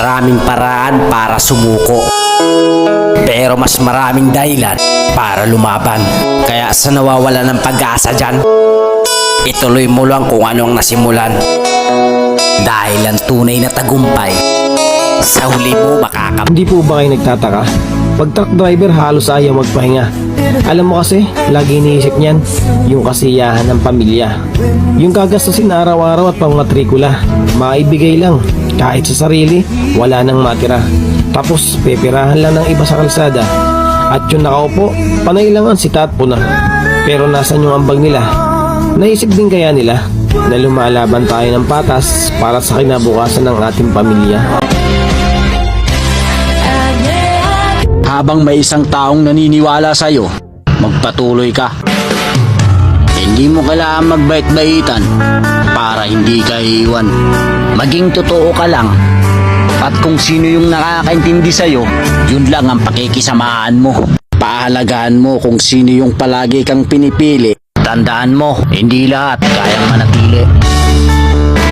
Maraming paraan para sumuko, pero mas maraming dahilan para lumaban. Kaya sa nawawala ng pag-asa dyan, ituloy mo lang kung anong nasimulan. Dahil ang tunay na tagumpay, sa huli mo makakap... Hindi po ba kayo nagtataka? Pag truck driver halos ayaw magpahinga. Alam mo kasi, lagi iniisip niyan yung kasiyahan ng pamilya. Yung gagastusin na araw-araw at pangmatrikula, maibigay lang. Kahit sa sarili, wala nang matira. Tapos peperahan lang ng iba sa kalsada. At yung nakaupo, panay lang ang sitat po na. Pero nasan yung ambag nila? Naisip din kaya nila na lumalaban tayo ng patas para sa kinabukasan ng ating pamilya? Habang may isang taong naniniwala sa'yo, magpatuloy ka. Hindi mo kailangan magbait-baitan para hindi ka iiwan. Maging totoo ka lang. At kung sino yung nakakaintindi sa'yo, yun lang ang pakikisamahan mo. Pahalagahan mo kung sino yung palagi kang pinipili. Tandaan mo, hindi lahat kayang manatili.